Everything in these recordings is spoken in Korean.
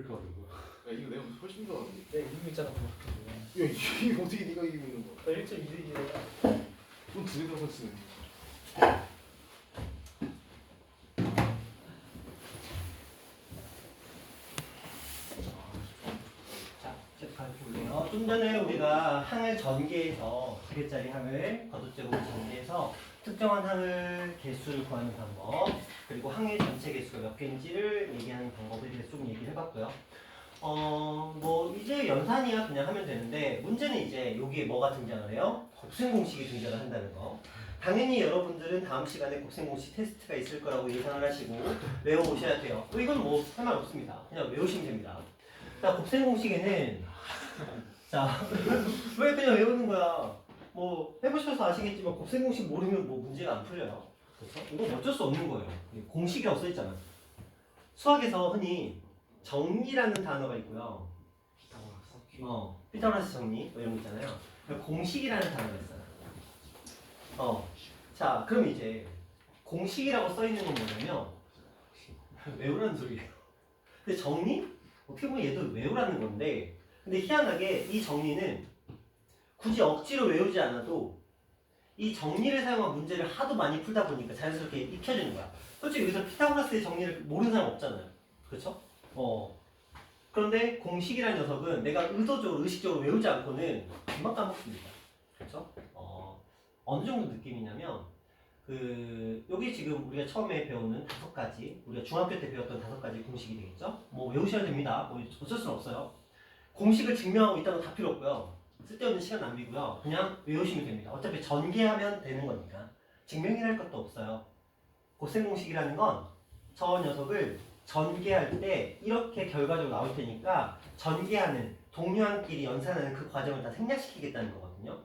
이렇게 하는 거야? 야 이거 내가 훨씬 더. 내가 이기고 있잖아. 야 이게 어떻게 네가 이기고 있는 거야? 나 1.2대2야. 넌 두개 다 같이 내. 자, 체크해 볼래요. 좀 전에 우리가 항을 전개해서 두 개짜리 항을 거듭제곱을 전개해서 특정한 항을 개수를 구하는 방법, 그리고 항의 전체 개수가 몇 개인지를 얘기하는 방법에 대해서 좀 얘기를 해봤고요. 뭐 이제 연산이야 그냥 하면 되는데 문제는 이제 여기에 뭐가 등장을 해요? 곱셈 공식이 등장을 한다는 거. 당연히 여러분들은 다음 시간에 곱셈 공식 테스트가 있을 거라고 예상을 하시고 외워보셔야 돼요. 이건 뭐 할 말 없습니다. 그냥 외우시면 됩니다. 자, 곱셈 공식에는 자, 왜 그냥 외우는 거야? 뭐 해보셔서 아시겠지만 곱셈 공식 모르면 뭐 문제가 안 풀려요. 그렇죠? 이건 어쩔 수 없는 거예요. 공식이라고 써 있잖아. 수학에서 흔히 정리라는 단어가 있고요. 피타고라스 정리 뭐 이런 거 있잖아요. 공식이라는 단어가 있어요. 자, 그럼 이제 공식이라고 써 있는 건 뭐냐면 외우라는 소리예요. 근데 정리? 어떻게 보면 얘도 외우라는 건데, 근데 희한하게 이 정리는 굳이 억지로 외우지 않아도 이 정리를 사용한 문제를 하도 많이 풀다 보니까 자연스럽게 익혀지는 거야. 솔직히 여기서 피타고라스의 정리를 모르는 사람 없잖아요. 그렇죠? 그런데 공식이라는 녀석은 내가 의식적으로 외우지 않고는 금방 까먹습니다. 그렇죠? 어느 정도 느낌이냐면 여기 지금 우리가 처음에 배우는 5가지, 우리가 중학교 때 배웠던 5가지 공식이 되겠죠? 뭐 외우셔야 됩니다. 뭐 어쩔 수는 없어요. 공식을 증명하고 있다는 거 다 필요 없고요. 쓸데없는 시간 낭비고요. 그냥 외우시면 됩니다. 어차피 전개하면 되는 거니까 증명이랄 것도 없어요. 곱셈 공식이라는 건 저 녀석을 전개할 때 이렇게 결과적으로 나올 테니까 전개하는 동료한끼리 연산하는 그 과정을 다 생략시키겠다는 거거든요.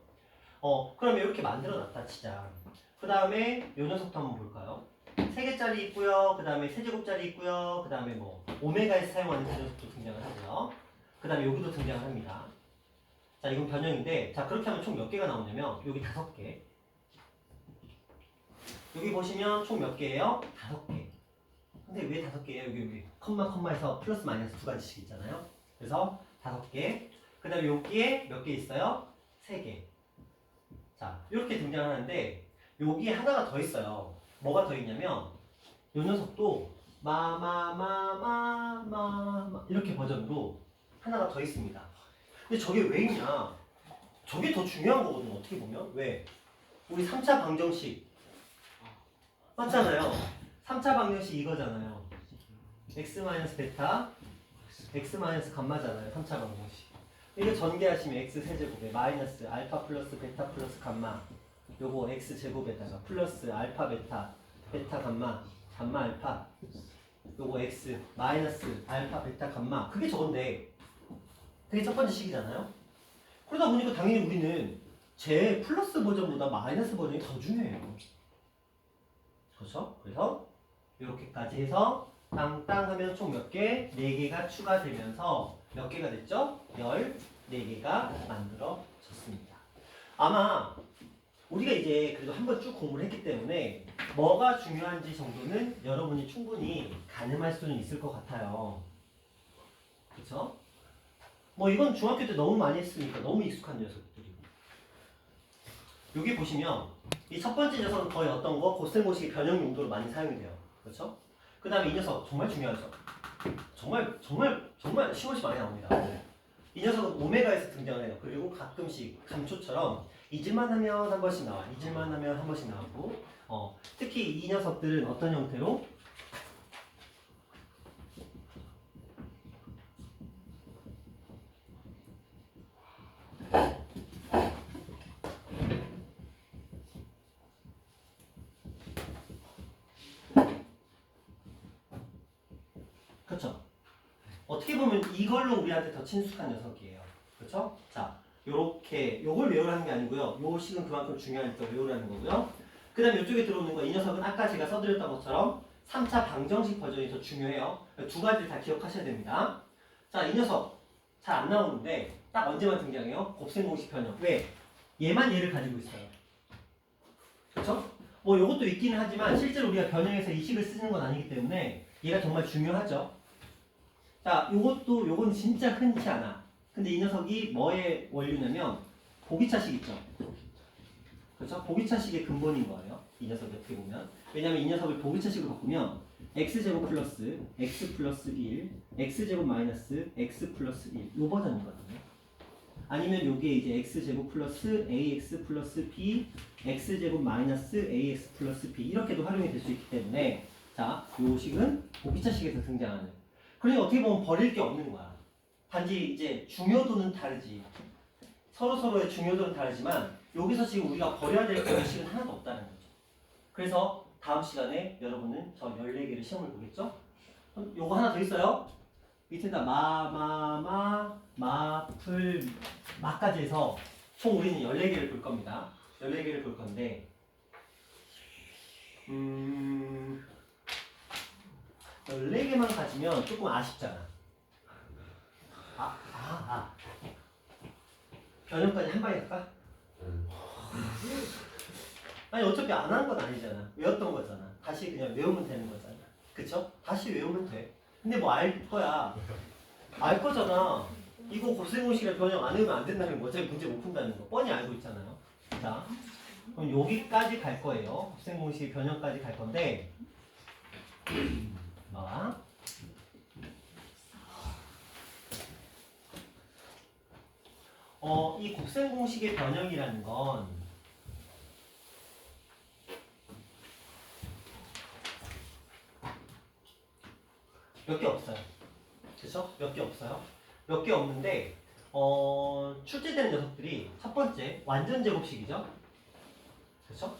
그러면 이렇게 만들어 놨다 치자. 그 다음에 요 녀석도 한번 볼까요? 3개짜리 있고요. 그 다음에 세제곱짜리 있고요. 그 다음에 뭐 오메가에서 사용하는 그 녀석도 등장을 하고요. 그 다음에 여기도 등장을 합니다. 자, 이건 변형인데, 자, 그렇게 하면 총 몇 개가 나오냐면 여기 5개. 여기 보시면 총 몇 개예요? 5개. 근데 왜 5개예요? 여기 컴마에서 플러스 마이너스 2가지씩 있잖아요. 그래서 5개. 그 다음에 여기에 몇 개 있어요? 3개. 자, 이렇게 등장하는데 여기에 하나가 더 있어요. 뭐가 더 있냐면 이 녀석도 이렇게 버전으로 하나가 더 있습니다. 근데 저게 왜 있냐? 저게 더 중요한 거거든요. 어떻게 보면. 왜? 우리 3차 방정식 맞잖아요. 3차 방정식 이거잖아요. x-베타, x-감마잖아요. 3차 방정식. 이거 전개하시면 x 세제곱에 마이너스 알파 플러스 베타 플러스 감마, 요거 x 제곱에다가 플러스 알파 베타, 베타 감마, 감마 알파, 요거 x 마이너스 알파 베타 감마, 그게 저건데 그게 첫 번째 식이잖아요. 그러다 보니까 당연히 우리는 제 플러스 버전보다 마이너스 버전이 더 중요해요. 그렇죠? 그래서 이렇게까지 해서 땅땅 하면 총 몇 개? 4개가 추가되면서 몇 개가 됐죠? 14개가 만들어졌습니다. 아마 우리가 이제 그래도 한번 쭉 공부를 했기 때문에 뭐가 중요한지 정도는 여러분이 충분히 가늠할 수는 있을 것 같아요. 그쵸? 뭐 이건 중학교 때 너무 많이 했으니까 너무 익숙한 녀석들이고. 여기 보시면 이 첫 번째 녀석은 거의 어떤 거? 곱셈 공식의 변형 용도로 많이 사용이 돼요. 그렇죠? 그 다음에 이 녀석 정말 중요하죠. 정말 시험시 많이 나옵니다. 이 녀석은 오메가에서 등장을 해요. 그리고 가끔씩 감초처럼 잊을만 하면 한 번씩 나와. 잊을만 하면 한 번씩 나오고, 특히 이 녀석들은 어떤 형태로? 그렇죠? 어떻게 보면 이걸로 우리한테 더 친숙한 녀석이에요. 그렇죠? 자, 요렇게 요걸 외우라는 게 아니고요. 요 식은 그만큼 중요하니까 외우라는 거고요. 그 다음에 이쪽에 들어오는 거, 이 녀석은 아까 제가 써드렸던 것처럼 3차 방정식 버전이 더 중요해요. 2가지를 다 기억하셔야 됩니다. 자, 이 녀석 잘 안 나오는데 딱 언제만 등장해요? 곱셈 공식 변형. 왜? 얘만 얘를 가지고 있어요. 그렇죠? 뭐 요것도 있기는 하지만 실제로 우리가 변형해서 이 식을 쓰는 건 아니기 때문에 얘가 정말 중요하죠. 자, 자, 요건 진짜 흔치 않아. 근데 이 녀석이 뭐의 원류냐면 보기차식 있죠. 그렇죠? 보기차식의 근본인 거예요. 이 녀석이 어떻게 보면. 왜냐면 이 녀석을 보기차식으로 바꾸면 x제곱 플러스 x 플러스 1, x제곱 마이너스 x 플러스 1 요 버전이거든요. 아니면 요게 이제 x제곱 플러스 ax 플러스 b, x제곱 마이너스 ax 플러스 b 이렇게도 활용이 될 수 있기 때문에 자, 요 식은 보기차식에서 등장하는. 그러니까 어떻게 보면 버릴 게 없는 거야. 단지 이제 중요도는 다르지. 서로의 중요도는 다르지만 여기서 지금 우리가 버려야 될 공식은 하나도 없다는 거죠. 그래서 다음 시간에 여러분은 저 14개를 시험을 보겠죠? 그럼 요거 하나 더 있어요. 밑에다 마플 마까지 해서 총 우리는 14개를 볼 겁니다. 14개를 볼 건데 14개만 가지면 조금 아쉽잖아. 변형까지 한 방에 할까? 아니 어차피 안 한 건 아니잖아. 외웠던 거잖아. 다시 그냥 외우면 되는 거잖아. 그쵸? 다시 외우면 돼. 근데 뭐 알 거야. 알 거잖아. 이거 곱셈공식이라 변형 안 외우면 안 된다는 거. 어차피 문제 못 푼다는 거. 뻔히 알고 있잖아요. 자, 그럼 여기까지 갈 거예요. 곱셈공식 변형까지 갈 건데 봐. 이 곱셈공식의 변형이라는 건 몇 개 없어요. 그쵸? 몇 개 없어요. 몇 개 없는데 출제되는 녀석들이 첫 번째 완전 제곱식이죠. 그쵸?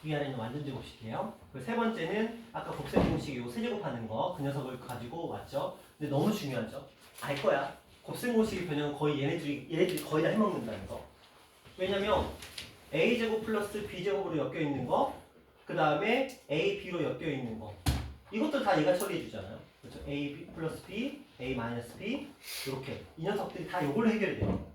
위아래는 완전 제곱식이에요. 그리고 세 번째는 아까 곱셈공식 요 세제곱하는 거 그 녀석을 가지고 왔죠. 근데 너무 중요하죠. 알 거야. 곱셈공식의 변형은 거의 얘네들이 거의 다 해먹는다는 거. 왜냐면 a제곱 플러스 b제곱으로 엮여 있는 거, 그 다음에 ab로 엮여 있는 거. 이것도 다 얘가 처리해 주잖아요. 그렇죠? a 플러스 b, a 마이너스 b 이렇게 이 녀석들이 다 요걸로 해결돼요.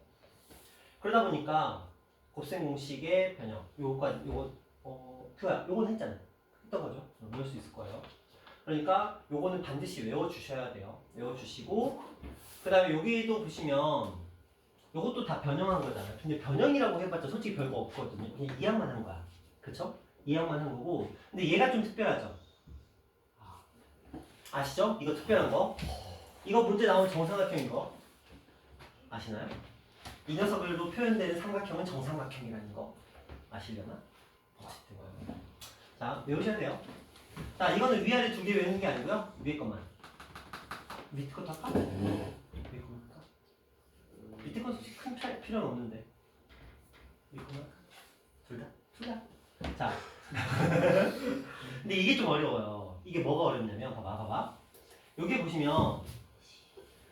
그러다 보니까 곱셈공식의 변형 요거까지 요건 했잖아. 했던 거죠. 외울 수 있을 거예요. 그러니까 요거는 반드시 외워 주셔야 돼요. 외워 주시고 그 다음에 여기도 보시면 요것도 다 변형한 거잖아요. 근데 변형이라고 해봤자 솔직히 별거 없거든요. 그냥 이항만 한 거야. 그쵸? 이항만 한 거고 근데 얘가 좀 특별하죠. 아시죠? 이거 특별한 거. 이거 문제 나오는 정삼각형인 거 아시나요? 이 녀석으로 표현되는 삼각형은 정삼각형이라는 거 아시려나? 자, 외우셔야 돼요. 자, 이거는 위아래 두 개 외우는 게 아니고요. 위에 것만. 밑에 것도 할까? 위에 것만 할까? 밑에 건 솔직히 큰 필요는 없는데. 위에 것만 할까? 둘 다? 둘 다? 자. 근데 이게 좀 어려워요. 이게 뭐가 어렵냐면 봐봐. 여기 보시면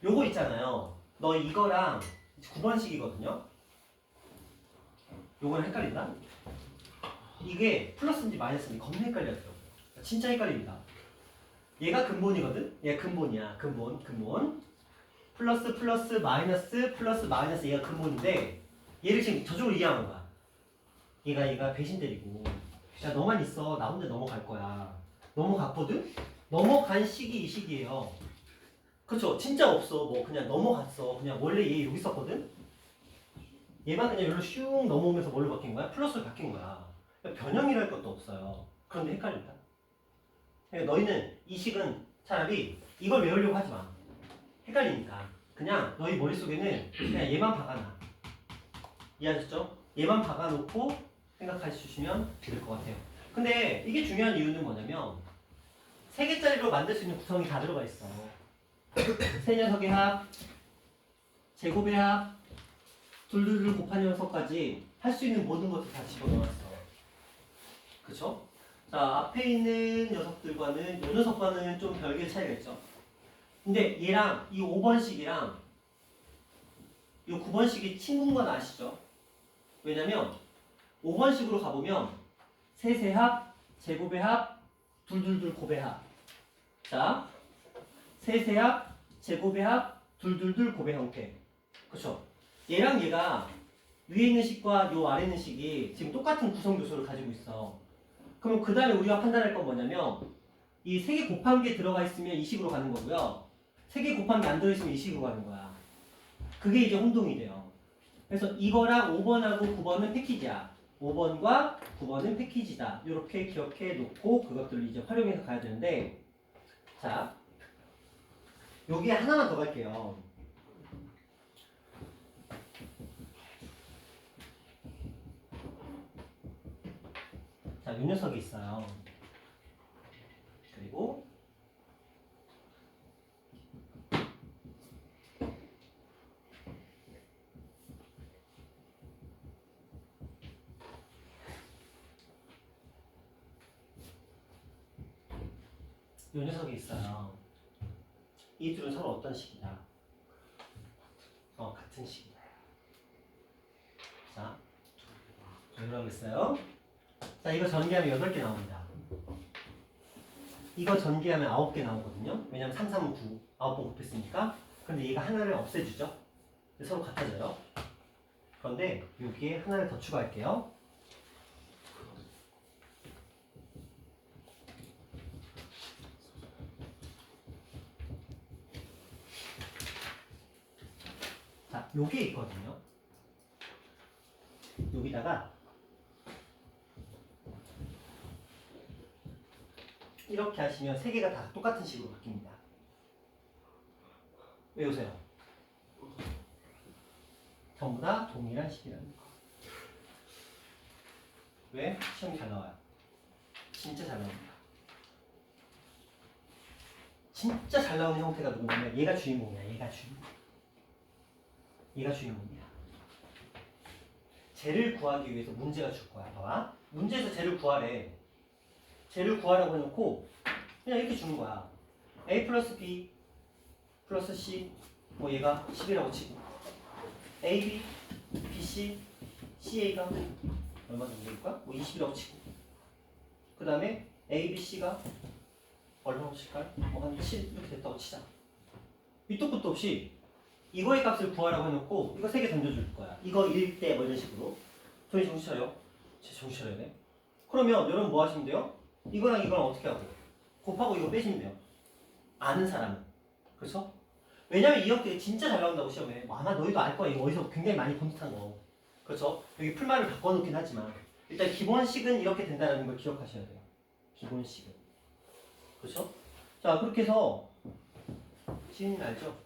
요거 있잖아요. 너 이거랑 9번식이거든요. 요거는 헷갈린다. 이게 플러스인지 마이너스인지 겁나 헷갈려요. 진짜 헷갈립니다. 얘가 근본이거든? 얘가 근본이야. 근본. 플러스 마이너스 얘가 근본인데 얘를 지금 저쪽으로 이해하는 거야. 얘가 배신 때리고 야 너만 있어. 나 혼자 넘어갈 거야. 넘어갔거든? 넘어간 식이 이 식이에요. 그쵸? 진짜 없어. 뭐 그냥 넘어갔어. 그냥 원래 얘 여기 있었거든? 얘만 그냥 여기로 슝 넘어오면서 뭘로 바뀐 거야? 플러스로 바뀐 거야. 변형이랄 것도 없어요. 그런데 헷갈린다. 그러니까 너희는 이 식은 차라리 이걸 외우려고 하지 마. 헷갈리니까. 그냥 너희 머릿속에는 그냥 얘만 박아놔. 이해하셨죠? 얘만 박아놓고 생각하시면 될 것 같아요. 근데 이게 중요한 이유는 뭐냐면 3개짜리로 만들 수 있는 구성이 다 들어가 있어. 세 녀석의 합, 제곱의 합, 둘둘둘 곱한 녀석까지 할 수 있는 모든 것을 다 집어넣었어. 그쵸? 자, 앞에 있는 녀석들과는 이 녀석과는 좀 별개의 차이가 있죠. 근데 얘랑 이 5번식이랑 이 9번식이 친구인 건 아시죠? 왜냐면 5번식으로 가보면 셋의 합, 제곱의 합, 둘둘둘 곱의 합. 자, 셋의 합, 제곱의 합, 둘둘둘 곱의 형태. 그쵸? 얘랑 얘가 위에 있는 식과 요 아래 있는 식이 지금 똑같은 구성 요소를 가지고 있어. 그럼 그 다음에 우리가 판단할 건 뭐냐면 이 3개 곱한 게 들어가 있으면 이 식으로 가는 거고요. 3개 곱한 게 안 들어있으면 이 식으로 가는 거야. 그게 이제 혼동이 돼요. 그래서 이거랑 5번하고 9번은 패키지야. 5번과 9번은 패키지다. 이렇게 기억해 놓고 그것들을 이제 활용해서 가야 되는데, 자, 여기에 하나만 더 갈게요. 자, 이 녀석이 있어요. 그리고 이 녀석이 있어요. 이 둘은 서로 어떤 식이다? 같은 식이다. 자, 왜 그러겠어요? 자, 이거 전개하면 8개 나옵니다. 이거 전개하면 9개 나오거든요. 왜냐면 3, 3, 9, 9번 곱했으니까. 근데 얘가 하나를 없애주죠. 서로 같아져요. 그런데 여기에 하나를 더 추가할게요. 자, 요게 있거든요. 여기다가 이렇게 하시면 3개가 다 똑같은 식으로 바뀝니다. 외우세요. 전부 다 동일한 식이라는 거. 왜? 시험이 잘 나와요. 진짜 잘 나옵니다. 진짜 잘 나오는 형태가 누구냐면 얘가 주인공이야. 얘가 주인공. 얘가 주인공이야. 쟤를 구하기 위해서 문제가 줄 거야. 봐봐. 문제에서 쟤를 구하래. 쟤를 구하라고 해놓고 그냥 이렇게 주는 거야. A 플러스 B 플러스 C 뭐 얘가 10이라고 치고 AB, BC, CA가 얼마 정도 될까? 뭐 20이라고 치고 그 다음에 ABC가 얼마나 칠까요? 뭐 한 7 이렇게 됐다고 치자. 밑도 끝도 없이 이거의 값을 구하라고 해놓고 이거 3개 던져줄 거야. 이거 1대 뭐 이런 식으로. 저희 정신 차려. 제 정신 차려야 돼. 그러면 여러분 뭐 하시면 돼요? 이거랑 이거랑 어떻게 하고 곱하고 이거 빼시면 돼요. 아는 사람은. 그렇죠? 왜냐면 이 형태 진짜 잘 나온다고 시험에. 뭐 아마 너희도 알 거야. 이거 어디서 굉장히 많이 본 듯한 거. 그렇죠? 여기 풀말을 바꿔놓긴 하지만 일단 기본식은 이렇게 된다는 걸 기억하셔야 돼요. 기본식은. 그렇죠? 자, 그렇게 해서 지인 알죠?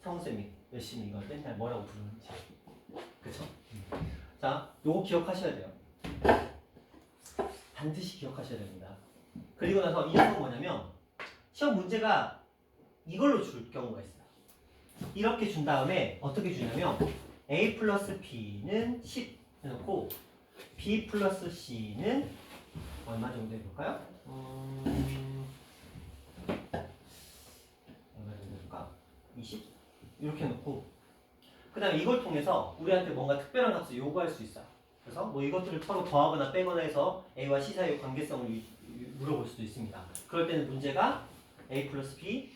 성우쌤이 열심히 이걸 맨날 뭐라고 부르는지. 그렇죠? 자, 요거 기억하셔야 돼요. 반드시 기억하셔야 됩니다. 그리고 나서 이 녀석은 뭐냐면 시험 문제가 이걸로 줄 경우가 있어요. 이렇게 준 다음에 어떻게 주냐면 A 플러스 B는 10 해놓고 B 플러스 C는 얼마 정도 해볼까요? 얼마 정도 해볼까? 20? 이렇게 해놓고 그 다음에 이걸 통해서 우리한테 뭔가 특별한 값을 요구할 수 있어요. 그래서 뭐 이것들을 서로 더하거나 빼거나 해서 A와 C 사이의 관계성을 물어볼 수도 있습니다. 그럴 때는 문제가 A 플러스 B,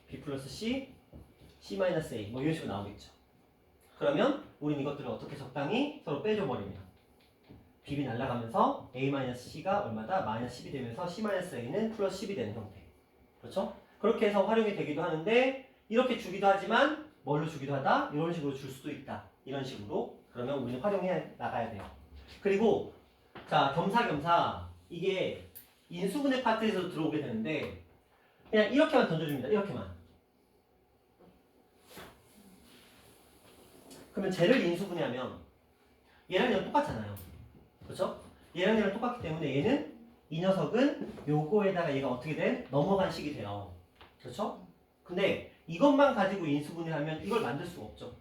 B 플러스 C, C 마이너스 A 뭐 이런 식으로 나오겠죠. 그러면 우린 이것들을 어떻게 적당히 서로 빼줘버리면 B이 날아가면서 A 마이너스 C가 얼마다? 마이너스 10이 되면서 C 마이너스 A는 플러스 10이 되는 형태. 그렇죠? 그렇게 해서 활용이 되기도 하는데 이렇게 주기도 하지만 뭘로 주기도 하다? 이런 식으로 줄 수도 있다. 이런 식으로. 그러면 우리는 활용해 나가야 돼요. 그리고 자, 겸사겸사 이게 인수분해 파트에서 들어오게 되는데 그냥 이렇게만 던져줍니다. 이렇게만. 그러면 쟤를 인수분해하면 얘랑 얘랑 똑같잖아요. 그렇죠? 얘랑 얘랑 똑같기 때문에 얘는 이 녀석은 요거에다가 얘가 어떻게 돼? 넘어간 식이 돼요. 그렇죠? 근데 이것만 가지고 인수분해하면 이걸 만들 수가 없죠.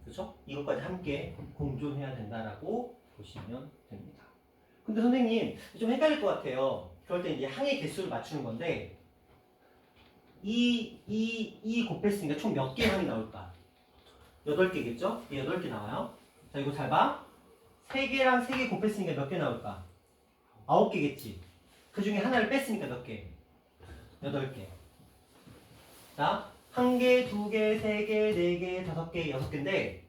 그렇죠? 이것까지 함께 공존해야 된다라고 보시면 됩니다. 근데 선생님 좀 헷갈릴 것 같아요. 그럴 때 이제 항의 개수를 맞추는 건데 이 곱했으니까 총 몇 개의 항이 나올까? 8개겠죠? 8개 나와요. 자, 이거 잘 봐. 3개랑 3개 곱했으니까 몇 개 나올까? 9개겠지. 그 중에 하나를 뺐으니까 몇 개? 8개. 자, 1개, 2개, 3개, 4개, 5개, 6개인데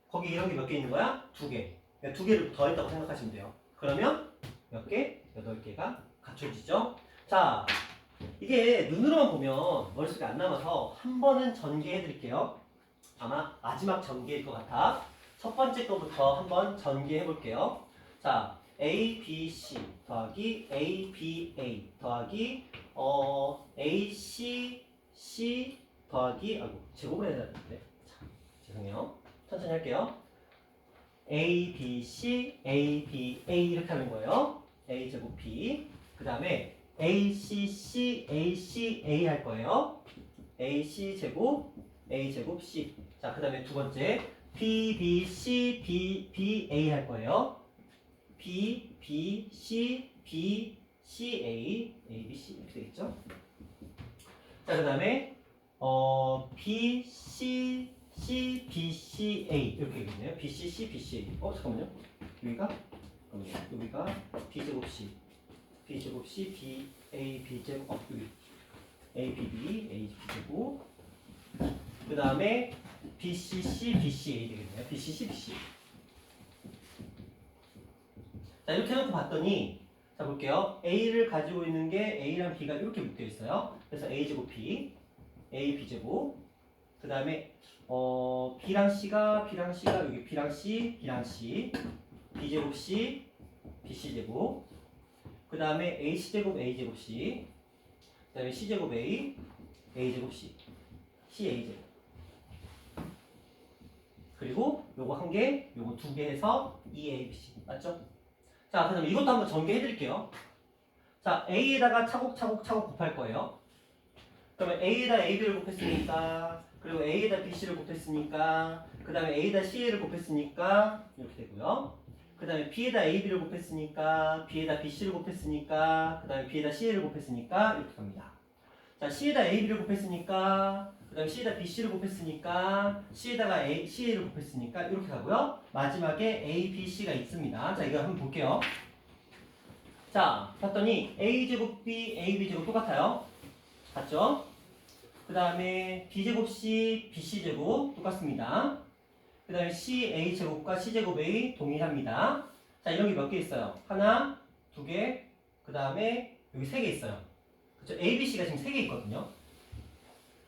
거기 이런 게 몇 개 있는 거야? 2개. 그러니까 2개를 더했다고 생각하시면 돼요. 그러면 몇 개? 8개가 갖춰지죠. 자, 이게 눈으로만 보면 머릿속에 안 남아서 한 번은 전개해 드릴게요. 아마 마지막 전개일 것 같아. 첫 번째 거부터 한번 전개해 볼게요. 자, A, B, C 더하기 A, B, A 더하기 A, C, C 더하기 제곱을 해야 되는데. 자, 죄송해요. 천천히 할게요. A, B, C, A, B, A 이렇게 하는 거예요. A 제곱 B. 그 다음에 A, C, C, A, C, A 할 거예요. A, C 제곱, A 제곱 C. 자, 그 다음에 두 번째 B, B, C, B, B, A 할 거예요. B, B, C, B, C, A, A, B, C 이렇게 되겠죠? 자, 그 다음에 B, C, C, B, C, A 이렇게 되겠네요. B, C, C, B, C, A. 잠깐만요. 여기가 B 제곱 C, B 제곱 C, B, A, B 제곱 여기 A, B, B, A, B 제곱. 그 다음에 B, C, C, B, C, A 되겠네요. B, C, C, B, C. 자, 이렇게 해놓고 봤더니, 자, 볼게요. A를 가지고 있는 게 A랑 B가 이렇게 묶여 있어요. 그래서 A 제곱 B, A, B 제곱. 그 다음에, B랑 C가 여기 B랑 C, B 제곱 C, BC 제곱. 그 다음에 AC 제곱, A 제곱 C. 그 다음에 C 제곱 A, A 제곱 C, C, A 제곱. 그리고 요거 한 개, 요거 두 개 해서 EABC. 맞죠? 자, 그럼 이것도 한번 전개해 드릴게요. 자, A에다가 차곡차곡 곱할 거예요. 그러면 A에다 AB를 곱했으니까, 그리고 A에다 BC를 곱했으니까, 그 다음에 A에다 CA를 곱했으니까, 이렇게 되고요. 그 다음에 B에다 AB를 곱했으니까, B에다 BC를 곱했으니까, 그 다음에 B에다 CA를 곱했으니까, 이렇게 갑니다. 자, C에다 AB를 곱했으니까, 그 다음에 C에다 BC를 곱했으니까, C에다가 CA를 곱했으니까, 이렇게 가고요. 마지막에 A, B, C가 있습니다. 자, 이거 한번 볼게요. 자, 봤더니 A제곱 B, AB제곱 똑같아요. 맞죠? 그 다음에 B제곱 C, BC제곱 똑같습니다. 그 다음에 C, A제곱과 C제곱 A 동일합니다. 자, 이런 게 몇 개 있어요? 하나, 두 개, 그 다음에 여기 세 개 있어요. 그쵸? A, B, C가 지금 세 개 있거든요.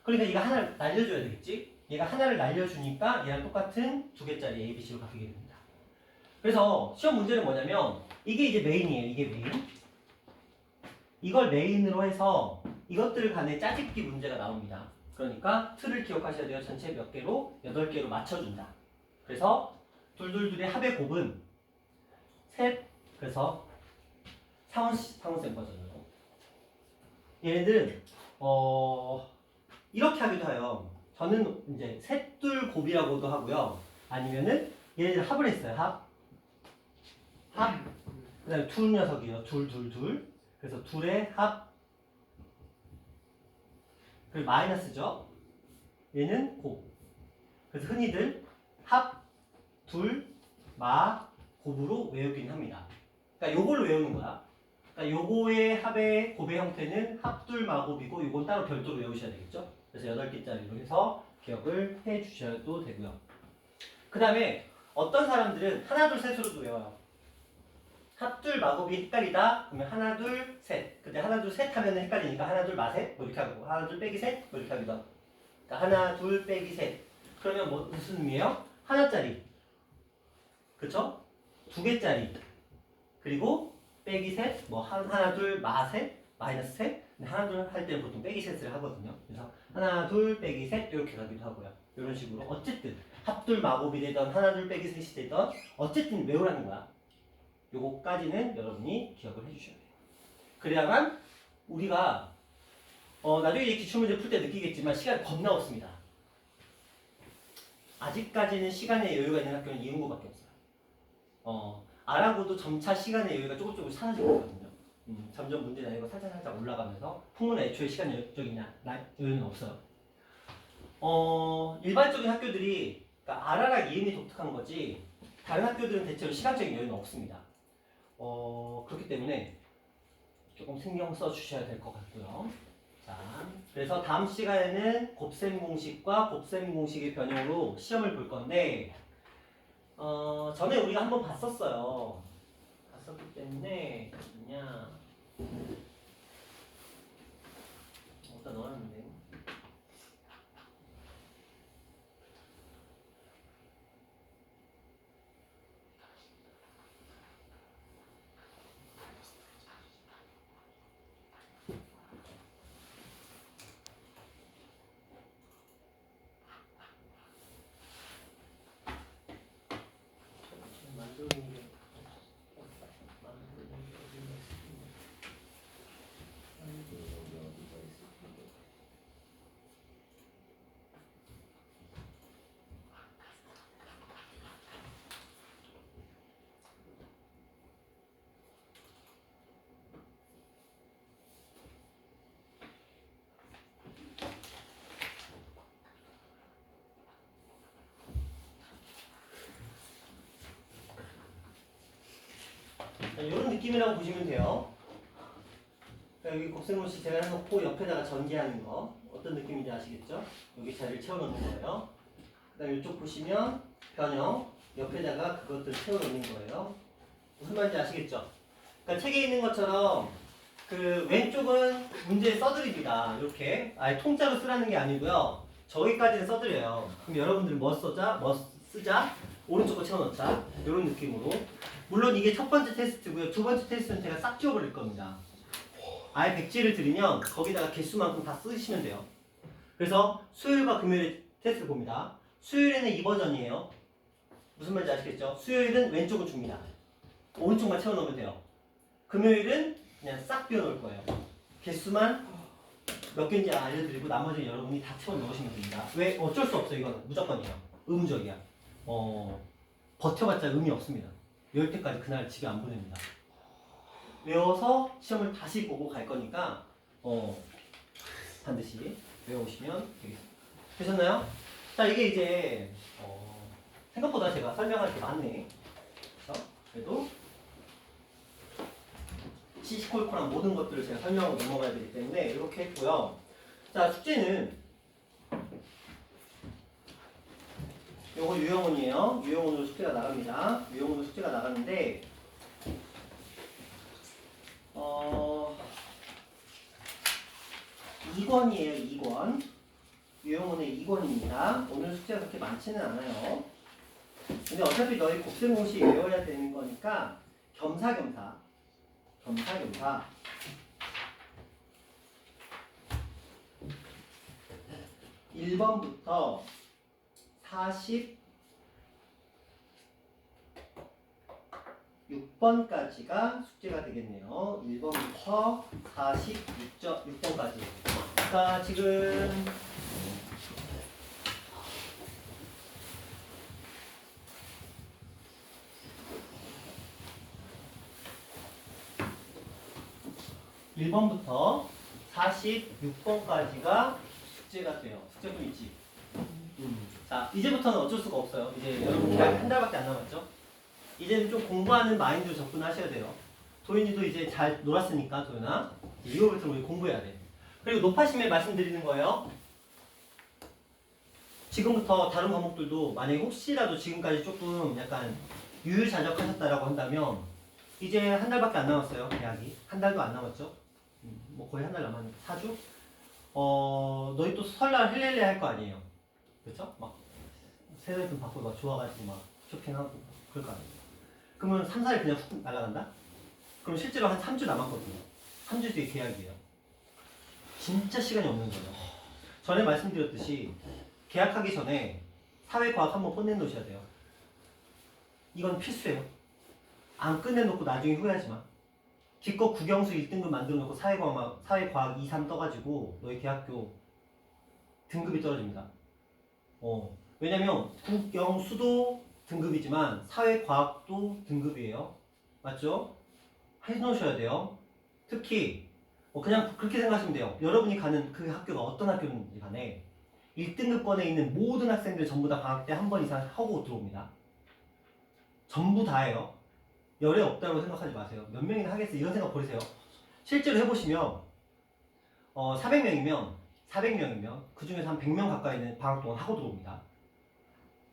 그러니까 얘가 하나를 날려줘야 되겠지? 얘가 하나를 날려주니까 얘랑 똑같은 두 개짜리 A, B, C로 바뀌게 됩니다. 그래서 시험 문제는 뭐냐면 이게 이제 메인이에요. 이게 메인. 이걸 메인으로 해서 이것들 간의 짜집기 문제가 나옵니다. 그러니까 틀을 기억하셔야 돼요. 전체 몇 개로? 8개로 맞춰준다. 그래서 둘둘둘의 합의 곱은 셋. 그래서 상훈쌤 버전으로. 얘네들은 이렇게 하기도 해요. 저는 이제 셋둘 곱이라고도 하고요. 아니면은 얘네들 합을 했어요. 합. 그 다음에 둘 녀석이에요. 둘. 그래서 둘의 합. 그리고 마이너스죠. 얘는 곱. 그래서 흔히들 합, 둘, 마, 곱으로 외우긴 합니다. 그러니까 요걸로 외우는 거야. 그러니까 요거의 합의 곱의 형태는 합둘 마곱이고 요건 따로 별도로 외우셔야 되겠죠. 그래서 8개짜리로 해서 기억을 해 주셔도 되고요. 그 다음에 어떤 사람들은 하나 둘 셋으로도 외워요. 합둘 마곱이 헷갈리다 그러면 하나 둘 셋. 근데 하나 둘 셋 하면 헷갈리니까 하나 둘 마셋 뭐 이렇게 하고 하나 둘 빼기 셋 뭐 이렇게 하기도 하고. 그러니까 하나 둘 빼기 셋. 그러면 뭐 무슨 의미예요? 하나짜리. 그쵸? 두 개짜리. 그리고 빼기 셋, 뭐 하나 둘 마셋, 마이너스 셋. 근데 하나 둘 할 때는 보통 빼기 셋을 하거든요. 그래서 하나 둘 빼기 셋 이렇게 가기도 하고요. 이런 식으로 어쨌든 합둘 마곱이 되던 하나 둘 빼기 셋이 되던 어쨌든 외우라는 거야. 요거까지는 여러분이 기억을 해주셔야 돼요. 그래야만 우리가 나중에 이제 기출문제 풀 때 느끼겠지만 시간이 겁나 없습니다. 아직까지는 시간의 여유가 있는 학교는 이은고밖에 없어요. 아랑고도 점차 시간의 여유가 조금 사라지고 있거든요. 점점 문제 난이도가 살짝 올라가면서 풍문은 애초에 시간 여유적인 여유는 없어요. 일반적인 학교들이 그러니까 아라랑 이은이 독특한 거지 다른 학교들은 대체로 시간적인 여유는 없습니다. 그렇기 때문에 조금 신경 써 주셔야 될 것 같고요. 자, 그래서 다음 시간에는 곱셈 공식과 곱셈 공식의 변형으로 시험을 볼 건데 전에 우리가 한번 봤었어요. 봤었기 때문에 그냥 어디다 넣었는데. 만들어놓은 게 이런 느낌이라고 보시면 돼요. 여기 곱셈공식 제가 해놓고 옆에다가 전개하는 거 어떤 느낌인지 아시겠죠? 여기 자리를 채워놓는 거예요. 그 다음에 이쪽 보시면 변형 옆에다가 그것들 채워놓는 거예요. 무슨 말인지 아시겠죠? 그러니까 책에 있는 것처럼 그 왼쪽은 문제에 써드립니다. 이렇게 아예 통짜로 쓰라는 게 아니고요. 저기까지는 써드려요. 그럼 여러분들은 뭐 쓰자? 오른쪽 거 채워넣자. 이런 느낌으로. 물론 이게 첫 번째 테스트고요. 두 번째 테스트는 제가 싹 지워버릴 겁니다. 아예 백지를 드리면 거기다가 개수만큼 다 쓰시면 돼요. 그래서 수요일과 금요일에 테스트를 봅니다. 수요일에는 2버전이에요. 무슨 말인지 아시겠죠? 수요일은 왼쪽은 줍니다. 오른쪽만 채워넣으면 돼요. 금요일은 그냥 싹 비워놓을 거예요. 개수만 몇 개인지 알려드리고 나머지는 여러분이 다 채워넣으시면 됩니다. 왜? 어쩔 수 없어요. 이거는 무조건이에요. 의무적이야. 버텨봤자 의미 없습니다. 외울 때까지 그날 집에 안 보냅니다. 외워서 시험을 다시 보고 갈 거니까 반드시 외워오시면 되겠습니다. 되셨나요? 자, 이게 이제 생각보다 제가 설명할 게 많네. 그래서 그래도 시시콜콜한 모든 것들을 제가 설명하고 넘어가야 되기 때문에 이렇게 했고요. 자, 숙제는 요거 유형원이에요. 유형원으로 숙제가 나갑니다. 유형원으로 숙제가 나가는데 2권이에요. 2권. 유형원의 2권입니다. 오늘 숙제가 그렇게 많지는 않아요. 근데 어차피 너희 곱셈공식 외워야 되는 거니까 겸사겸사 1번부터 46번까지가 숙제가 되겠네요. 1번부터 46번까지. 그러니까 지금 1번부터 46번까지가 숙제가 돼요. 숙제도 있지. 자, 이제부터는 어쩔 수가 없어요. 이제 여러분 대학 한 달밖에 안 남았죠? 이제는 좀 공부하는 마인드로 접근하셔야 돼요. 도윤이도 이제 잘 놀았으니까, 도윤아. 2월부터 우리 공부해야 돼. 그리고 높아심에 말씀드리는 거예요. 지금부터 다른 과목들도 만약에 혹시라도 지금까지 조금 약간 유유자적하셨다라고 한다면 이제 한 달밖에 안 남았어요. 대학이. 한 달도 안 남았죠? 뭐 거의 한 달 남았는데 4주? 너희 또 설날 헬렐레 할 거 아니에요. 그쵸? 막 세뱃돈 받고 막 좋아가지고 막 쇼핑하고 그럴 거 아니에요. 그러면 3, 4일 그냥 훅 날아간다? 그럼 실제로 한 3주 남았거든요. 3주 뒤에 계약이에요. 진짜 시간이 없는 거죠. 전에 말씀드렸듯이 계약하기 전에 사회과학 한번 끝내놓으셔야 돼요. 이건 필수예요. 안 끝내놓고 나중에 후회하지 마. 기껏 국영수 1등급 만들어놓고 사회과학 2, 3 떠가지고 너희 대학교 등급이 떨어집니다. 왜냐면 국영수도 등급이지만 사회과학도 등급이에요. 맞죠? 해놓으셔야 돼요. 특히 그냥 그렇게 생각하시면 돼요. 여러분이 가는 그 학교가 어떤 학교인지 간에 1등급권에 있는 모든 학생들 전부 다 방학 때 한 번 이상 하고 들어옵니다. 전부 다예요. 열에 없다고 생각하지 마세요. 몇 명이나 하겠어 이런 생각 버리세요. 실제로 해보시면 400명이면 그 중에서 한 100명 가까이는 방학 동안 하고 들어옵니다.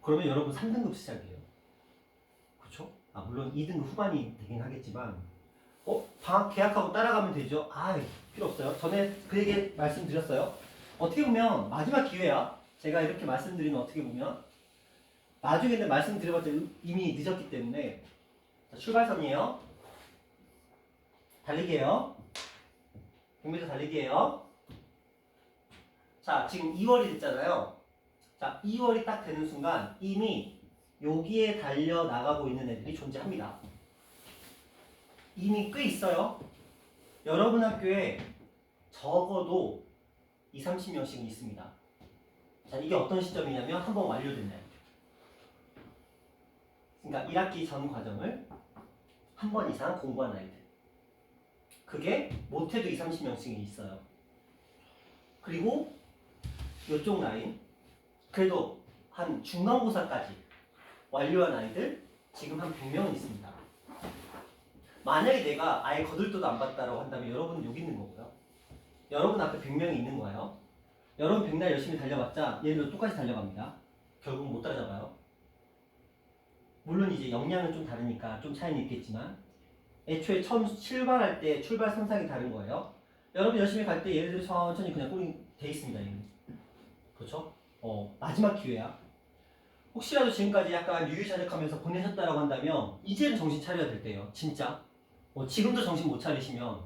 그러면 여러분 3등급 시작이에요. 그렇죠? 물론 2등급 후반이 되긴 하겠지만 방학 계약하고 따라가면 되죠. 필요 없어요. 전에 그 얘기 말씀드렸어요. 어떻게 보면 마지막 기회야. 제가 이렇게 말씀드리면 어떻게 보면 나중에는 말씀드려봤자 이미 늦었기 때문에. 자, 출발선이에요. 달리기예요. 100m 달리기예요. 자, 지금 2월이 됐잖아요. 자, 2월이 딱 되는 순간 이미 여기에 달려 나가고 있는 애들이 존재합니다. 이미 꽤 있어요. 여러분 학교에 적어도 20, 30명씩 있습니다. 자, 이게 어떤 시점이냐면 한번 완료된 날. 그러니까 1학기 전 과정을 한 번 이상 공부한 아이들. 그게 못해도 20, 30명씩이 있어요. 그리고 이쪽 라인, 그래도 한 중간고사까지 완료한 아이들 지금 한 100명은 있습니다. 만약에 내가 아예 거들떠도 안 봤다라고 한다면 여러분은 여기 있는 거고요. 여러분 앞에 100명이 있는 거예요. 여러분 100날 열심히 달려봤자 얘네도 똑같이 달려갑니다. 결국 못 따라잡아요. 물론 이제 역량은 좀 다르니까 좀 차이는 있겠지만 애초에 처음 출발할 때 출발 선상이 다른 거예요. 여러분 열심히 갈 때 얘네들이 천천히 그냥 꼬리 돼 있습니다. 얘는. 그렇죠? 마지막 기회야. 혹시라도 지금까지 약간 유유자적하면서 보내셨다라고 한다면 이제는 정신 차려야 될 때예요. 진짜. 지금도 정신 못 차리시면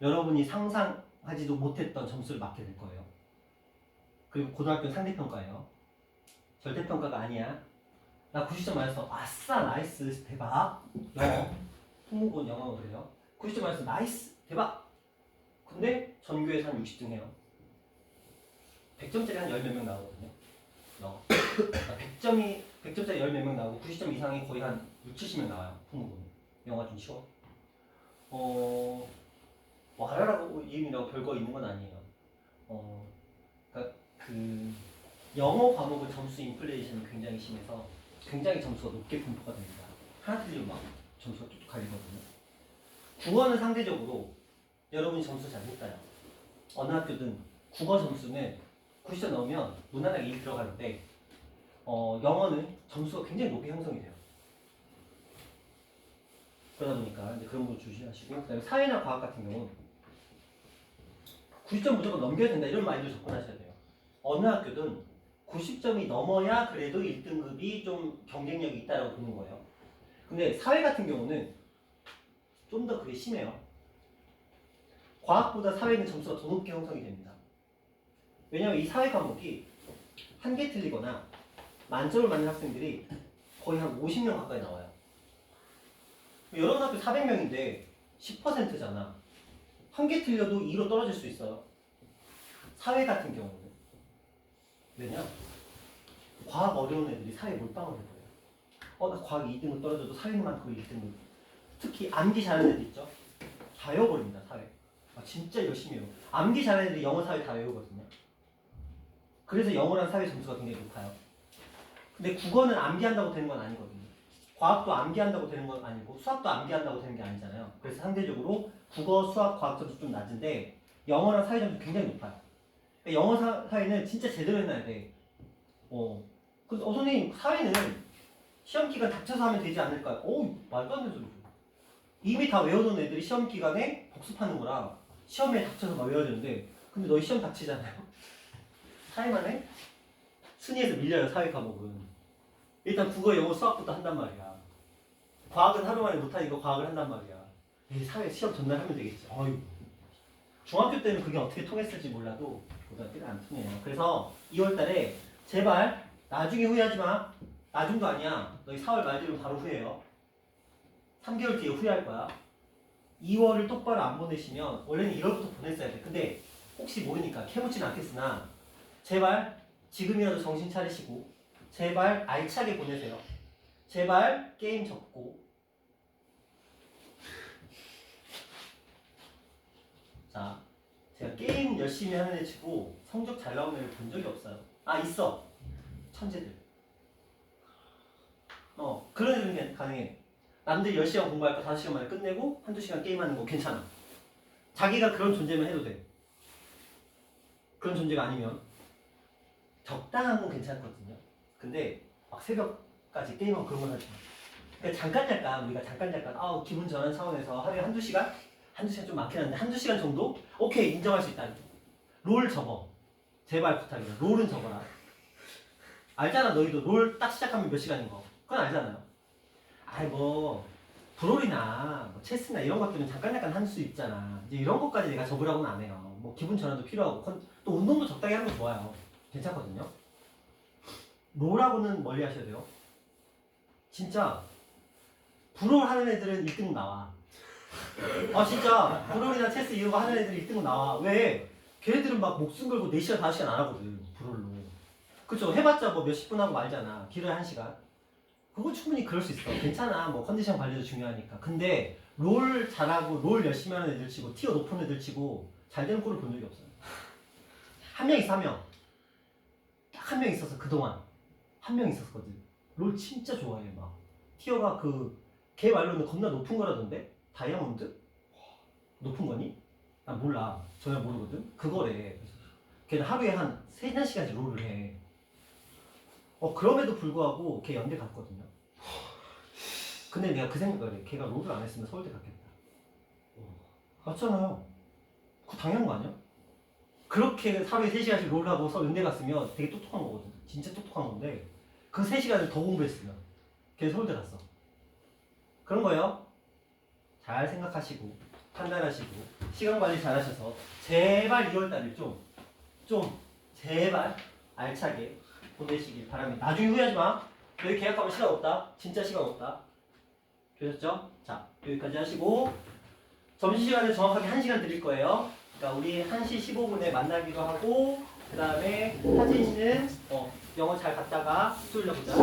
여러분이 상상하지도 못했던 점수를 맞게 될 거예요. 그리고 고등학교는 상대평가예요. 절대평가가 아니야. 나 90점 맞았어. 아싸 나이스 대박. 영어. 통목은 영어 그래요. 90점 맞았어. 나이스 대박. 근데 전교에서 한 60등 해요. 100점짜리 한 10몇 명 나오거든요. 영어. 100점짜리 10몇 명 나오고 90점 이상이 거의 한 6, 70명 나와요. 통목은. 영어가 좀 쉬워. 말하라고 이름이라고 별거 있는 건 아니에요. 그러니까 그 영어 과목은 점수 인플레이션이 굉장히 심해서 굉장히 점수가 높게 분포가 됩니다. 하나 틀리면 막 점수가 뚝뚝 갈리거든요. 국어는 상대적으로 여러분이 점수 잘 못 따요. 어느 학교든 국어 점수는 90점 넘으면 무난하게 1 들어가는데 영어는 점수가 굉장히 높게 형성이 돼요. 그러다 보니까 이제 그런 거 주시하시고, 그다음에 사회나 과학 같은 경우는 90점 무조건 넘겨야 된다 이런 마인드로 접근하셔야 돼요. 어느 학교든 90점이 넘어야 그래도 1등급이 좀 경쟁력이 있다라고 보는 거예요. 근데 사회 같은 경우는 좀 더 그게 심해요. 과학보다 사회는 점수가 더 높게 형성이 됩니다. 왜냐하면 이 사회 과목이 한 개 틀리거나 만점을 맞는 학생들이 거의 한 50명 가까이 나와요. 여러분 학교 400명인데 10%잖아. 한 개 틀려도 2로 떨어질 수 있어요. 사회 같은 경우는. 왜냐? 과학 어려운 애들이 사회 몰빵을 해버려요. 나 과학 2등급 떨어져도 사회만 거의 1등급. 특히 암기 잘하는 애들 있죠? 다 외워버립니다, 사회. 진짜 열심히 외워. 암기 잘하는 애들이 영어, 사회 다 외우거든요. 그래서 영어랑 사회 점수가 굉장히 높아요. 근데 국어는 암기한다고 되는 건 아니거든요. 과학도 암기한다고 되는 건 아니고 수학도 암기한다고 되는 게 아니잖아요. 그래서 상대적으로 국어, 수학, 과학 점수 좀 낮은데 영어랑 사회 점수 굉장히 높아요. 그러니까 영어, 사회는 진짜 제대로 해놔야 돼. 근데 선생님 사회는 시험 기간 닥쳐서 하면 되지 않을까요? 말도 안 되는 소리죠. 이미 다 외워놓은 애들이 시험 기간에 복습하는 거라 시험에 닥쳐서 막 외워야 되는데 근데 너희 시험 닥치잖아요. 사회만 해? 순위에서 밀려요. 사회 과목은. 일단 국어, 영어, 수학부터 한단 말이야. 과학은 하루 만에 못하니까 과학을 한단 말이야. 사회 시험 전날 하면 되겠지. 중학교 때는 그게 어떻게 통했을지 몰라도 고등학교 때는 안 통해요. 그래서 2월달에 제발 나중에 후회하지 마. 나중도 아니야. 너희 4월 말 되면 바로 후회해요. 3개월 뒤에 후회할 거야. 2월을 똑바로 안 보내시면 원래는 1월부터 보냈어야 돼. 근데 혹시 모르니까 캐묻지는 않겠으나 제발 지금이라도 정신 차리시고 제발 알차게 보내세요. 제발 게임 접고. 자, 제가 게임 열심히 하는 애 치고 성적 잘 나오는 애를 본 적이 없어요. 있어. 천재들. 그런 애들은 가능해. 남들이 10시간 공부할 거 5시간 만에 끝내고 한두 시간 게임하는 거 괜찮아. 자기가 그런 존재만 해도 돼. 그런 존재가 아니면 적당한 건 괜찮거든요. 근데 막 새벽까지 게임하고 그런 건 하지 마. 그러니까 잠깐 우리가 기분 전환 차원에서 하루에 한두 시간 한두 시간 좀 많긴 한데 한두 시간 정도? 오케이 인정할 수 있다. 롤 접어. 제발 부탁이야. 롤은 접어라. 알잖아 너희도 롤 딱 시작하면 몇 시간인 거. 그건 알잖아요. 아이 뭐 브롤이나 뭐 체스나 이런 것들은 잠깐 할 수 있잖아. 이제 이런 것까지 내가 접으라고는 안 해요. 뭐 기분 전환도 필요하고 또 운동도 적당히 하는 거 좋아요. 괜찮거든요. 롤하고는 멀리 하셔야 돼요. 진짜 브롤 하는 애들은 1등 나와. 아 진짜 브롤이나 체스 이런 거 하는 애들이 1등 나와. 왜? 걔네들은 막 목숨 걸고 4시간 5시간 안 하거든 브롤로. 그쵸? 해봤자 뭐 몇십 분 하고 말잖아. 길어야 1시간. 그거 충분히 그럴 수 있어. 괜찮아. 뭐 컨디션 관리도 중요하니까. 근데 롤 잘하고 롤 열심히 하는 애들 치고 티어 높은 애들 치고 잘 되는 꼴을 본 적이 없어요. 한 명 있어 한 명. 딱 한 명 있어서 그동안 한 명 있었거든. 롤 진짜 좋아해 막. 티어가 걔 말로는 겁나 높은 거라던데? 다이아몬드? 높은 거니? 난 몰라. 전혀 모르거든. 그거래. 걔는 하루에 한 3-4시간씩 롤을 해. 그럼에도 불구하고 걔 연대 갔거든요. 근데 내가 그 생각을 해. 걔가 롤을 안 했으면 서울대 갔겠다. 맞잖아요. 그거 당연한 거 아니야? 그렇게 하루에 3시간씩 롤하고 연대 갔으면 되게 똑똑한 거거든. 진짜 똑똑한 건데 그 3시간을 더 공부했으면 걔 서울대 갔어. 그런 거예요. 잘 생각하시고 판단하시고 시간 관리 잘 하셔서 제발 2월달에 좀 제발 알차게 보내시길 바랍니다. 나중에 후회하지 마. 여기 계약하면 시간 없다. 진짜 시간 없다. 되셨죠? 자, 여기까지 하시고 점심시간에 정확하게 1시간 드릴 거예요. 그러니까 우리 1시 15분에 만나기로 하고 그 다음에 사진 있는 영어 잘 갔다가 수요일날 보자.